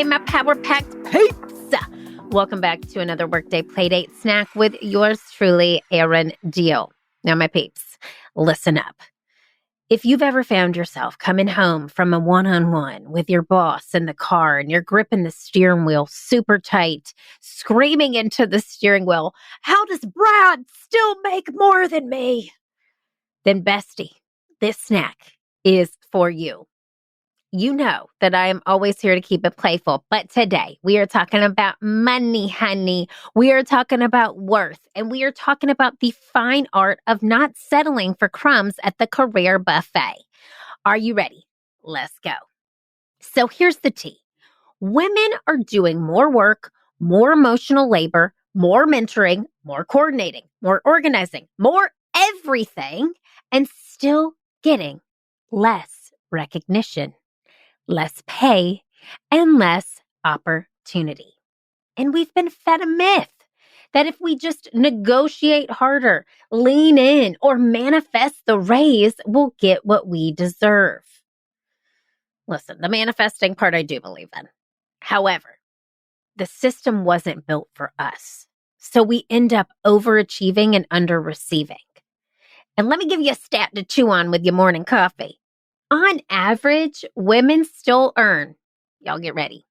day, my power-packed peeps. Welcome back to another Workday Playdate Snack with yours truly, Erin Deal. Now, my peeps, listen up. If you've ever found yourself coming home from a one-on-one with your boss in the car and you're gripping the steering wheel super tight, screaming into the steering wheel, "How does Brad still make more than me?" Then bestie, this snack is for you. You know that I am always here to keep it playful, but today we are talking about money, honey. We are talking about worth, and we are talking about the fine art of not settling for crumbs at the career buffet. Are you ready? Let's go. So here's the tea. Women are doing more work, more emotional labor, more mentoring, more coordinating, more organizing, more everything, and still getting less recognition, less pay, and less opportunity. And we've been fed a myth that if we just negotiate harder, lean in, or manifest the raise, we'll get what we deserve. Listen, the manifesting part I do believe in. However, the system wasn't built for us. So we end up overachieving and under-receiving. And let me give you a stat to chew on with your morning coffee. On average, women still earn, y'all get ready,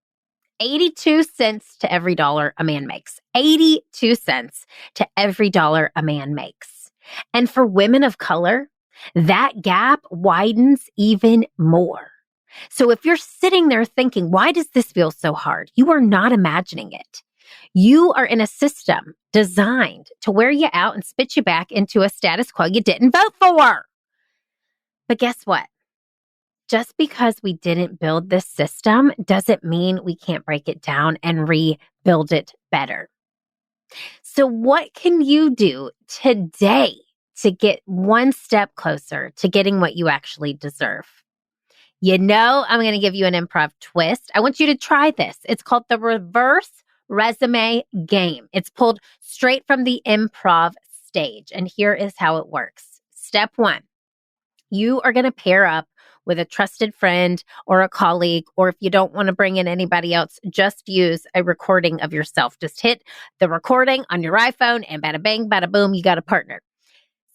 82 cents to every dollar a man makes. 82 cents to every dollar a man makes. And for women of color, that gap widens even more. So if you're sitting there thinking, why does this feel so hard? You are not imagining it. You are in a system designed to wear you out and spit you back into a status quo you didn't vote for. But guess what? Just because we didn't build this system doesn't mean we can't break it down and rebuild it better. So what can you do today to get one step closer to getting what you actually deserve? You know, I'm going to give you an improv twist. I want you to try this. It's called the Reverse Résumé Game. It's pulled straight from the improv stage. And here is how it works. Step one, you are going to pair up with a trusted friend or a colleague, or if you don't want to bring in anybody else, just use a recording of yourself. Just hit the recording on your iPhone and bada bang, bada boom, you got a partner.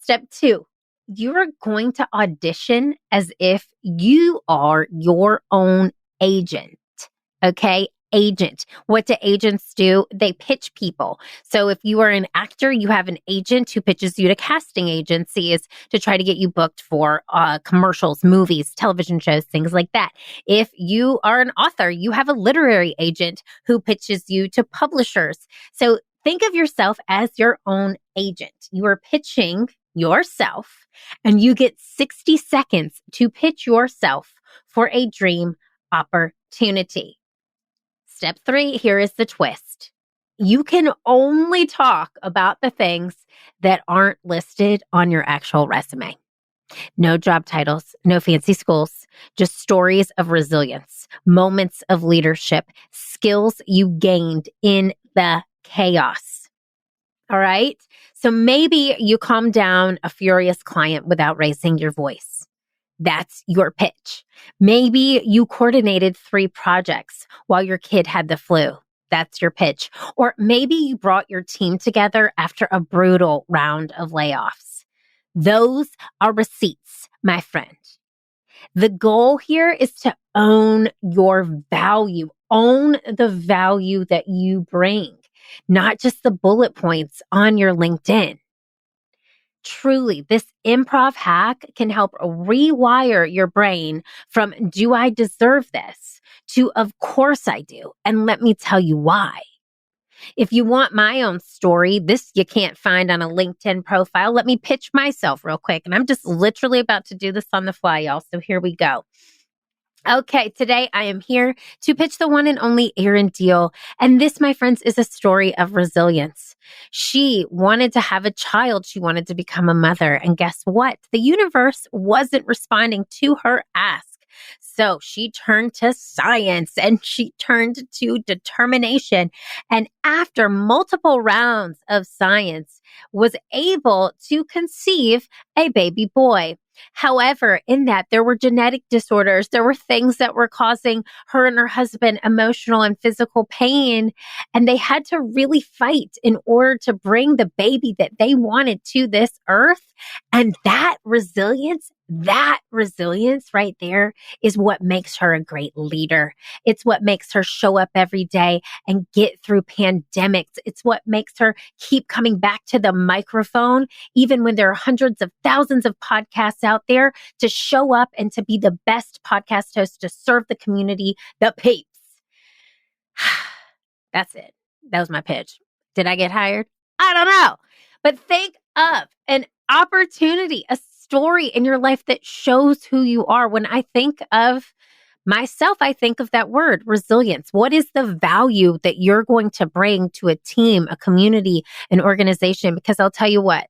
Step two, you are going to audition as if you are your own agent, okay? Agent. What do agents do? They pitch people. So if you are an actor, you have an agent who pitches you to casting agencies to try to get you booked for commercials, movies, television shows, things like that. If you are an author, you have a literary agent who pitches you to publishers. So think of yourself as your own agent. You are pitching yourself, and you get 60 seconds to pitch yourself for a dream opportunity. Step three, here is the twist. You can only talk about the things that aren't listed on your actual resume. No job titles, no fancy schools, just stories of resilience, moments of leadership, skills you gained in the chaos. All right? So maybe you calm down a furious client without raising your voice. That's your pitch. Maybe you coordinated 3 projects while your kid had the flu. That's your pitch. Or maybe you brought your team together after a brutal round of layoffs. Those are receipts, my friend. The goal here is to own your value. Own the value that you bring, not just the bullet points on your LinkedIn. Truly, this improv hack can help rewire your brain from, do I deserve this, to, of course I do. And let me tell you why. If you want my own story, this you can't find on a LinkedIn profile. Let me pitch myself real quick. And I'm just literally about to do this on the fly, y'all. So here we go. Okay, today I am here to pitch the one and only Erin Deal. And this, my friends, is a story of resilience. She wanted to have a child. She wanted to become a mother. And guess what? The universe wasn't responding to her ask. So she turned to science and she turned to determination. And after multiple rounds of science, was able to conceive a baby boy. However, in that, there were genetic disorders. There were things that were causing her and her husband emotional and physical pain. And they had to really fight in order to bring the baby that they wanted to this earth. And that resilience right there is what makes her a great leader. It's what makes her show up every day and get through pandemics. It's what makes her keep coming back to the microphone, even when there are hundreds of thousands of podcasts out there, to show up and to be the best podcast host to serve the community, the peeps. That's it. That was my pitch. Did I get hired? I don't know. But think of an opportunity, a story in your life that shows who you are. When I think of myself, I think of that word, resilience. What is the value that you're going to bring to a team, a community, an organization? Because I'll tell you what,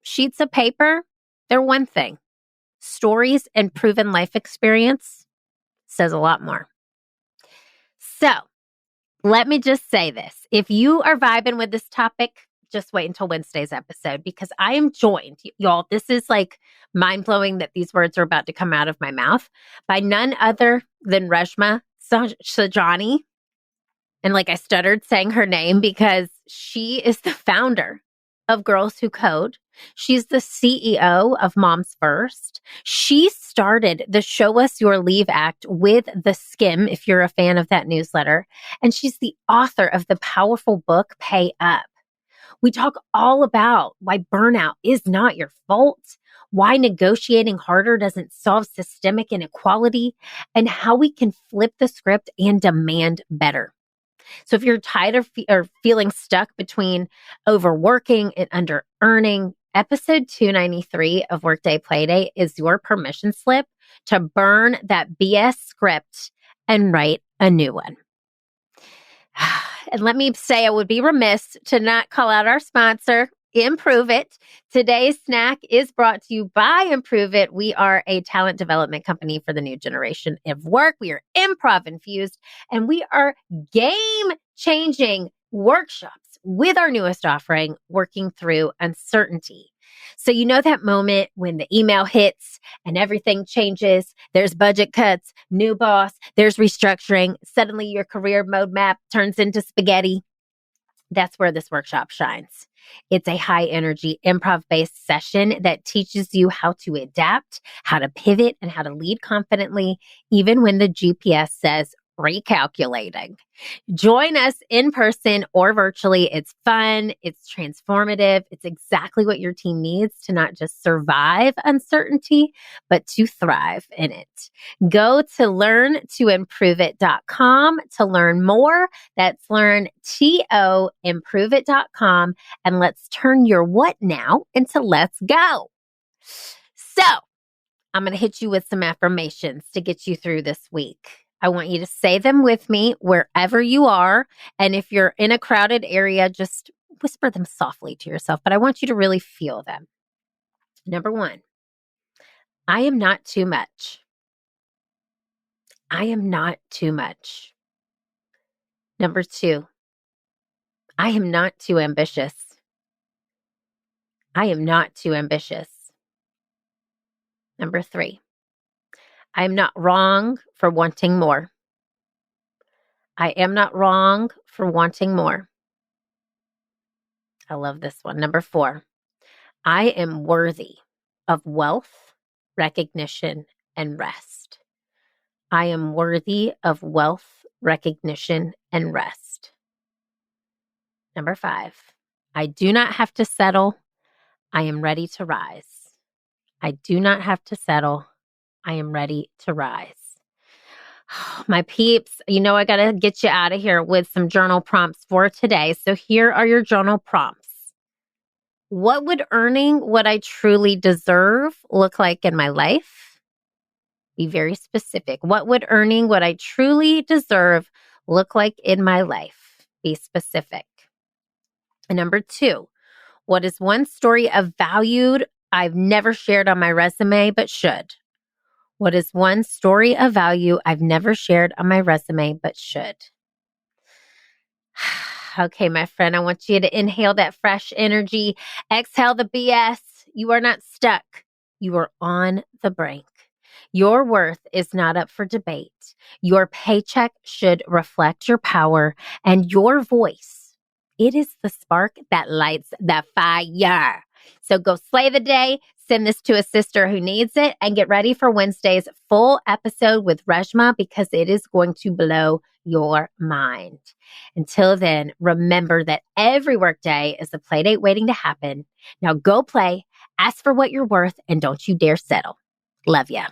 sheets of paper, they're one thing. Stories and proven life experience says a lot more. So let me just say this. If you are vibing with this topic, just wait until Wednesday's episode, because I am joined, y'all. This is like mind-blowing that these words are about to come out of my mouth, by none other than Reshma Sajani. And like I stuttered saying her name because she is the founder of Girls Who Code. She's the CEO of Moms First. She started the Show Us Your Leave Act with The Skim, if you're a fan of that newsletter. And she's the author of the powerful book, Pay Up. We talk all about why burnout is not your fault, why negotiating harder doesn't solve systemic inequality, and how we can flip the script and demand better. So if you're tired of or feeling stuck between overworking and under-earning, episode 293 of Workday Playdate is your permission slip to burn that BS script and write a new one. And let me say, I would be remiss to not call out our sponsor, Improve It. Today's snack is brought to you by Improve It. We are a talent development company for the new generation of work. We are improv infused, and we are game-changing workshops with our newest offering, Working Through Uncertainty. So you know that moment when the email hits and everything changes, there's budget cuts, new boss, there's restructuring, suddenly your career mode map turns into spaghetti. That's where this workshop shines. It's a high energy improv-based session that teaches you how to adapt, how to pivot, and how to lead confidently, even when the GPS says recalculating. Join us in person or virtually. It's fun. It's transformative. It's exactly what your team needs to not just survive uncertainty, but to thrive in it. Go to learntoimproveit.com to learn more. That's learntoimproveit.com. And let's turn your what now into let's go. So I'm going to hit you with some affirmations to get you through this week. I want you to say them with me wherever you are. And if you're in a crowded area, just whisper them softly to yourself. But I want you to really feel them. Number one, I am not too much. I am not too much. Number two, I am not too ambitious. I am not too ambitious. Number three, I am not wrong for wanting more. I am not wrong for wanting more. I love this one. Number four, I am worthy of wealth, recognition, and rest. I am worthy of wealth, recognition, and rest. Number five, I do not have to settle. I am ready to rise. I do not have to settle. I am ready to rise. My peeps, you know I got to get you out of here with some journal prompts for today. So here are your journal prompts. What would earning what I truly deserve look like in my life? Be very specific. What would earning what I truly deserve look like in my life? Be specific. And number two, what is one story of value I've never shared on my resume but should? What is one story of value I've never shared on my resume but should? Okay, my friend, I want you to inhale that fresh energy. Exhale the BS. You are not stuck. you are on the brink. Your worth is not up for debate. Your paycheck should reflect your power, and your voice, it is the spark that lights the fire. So go slay the day, send this to a sister who needs it, and get ready for Wednesday's full episode with Reshma because it is going to blow your mind. Until then, remember that every workday is a playdate waiting to happen. Now go play, ask for what you're worth, and don't you dare settle. Love ya.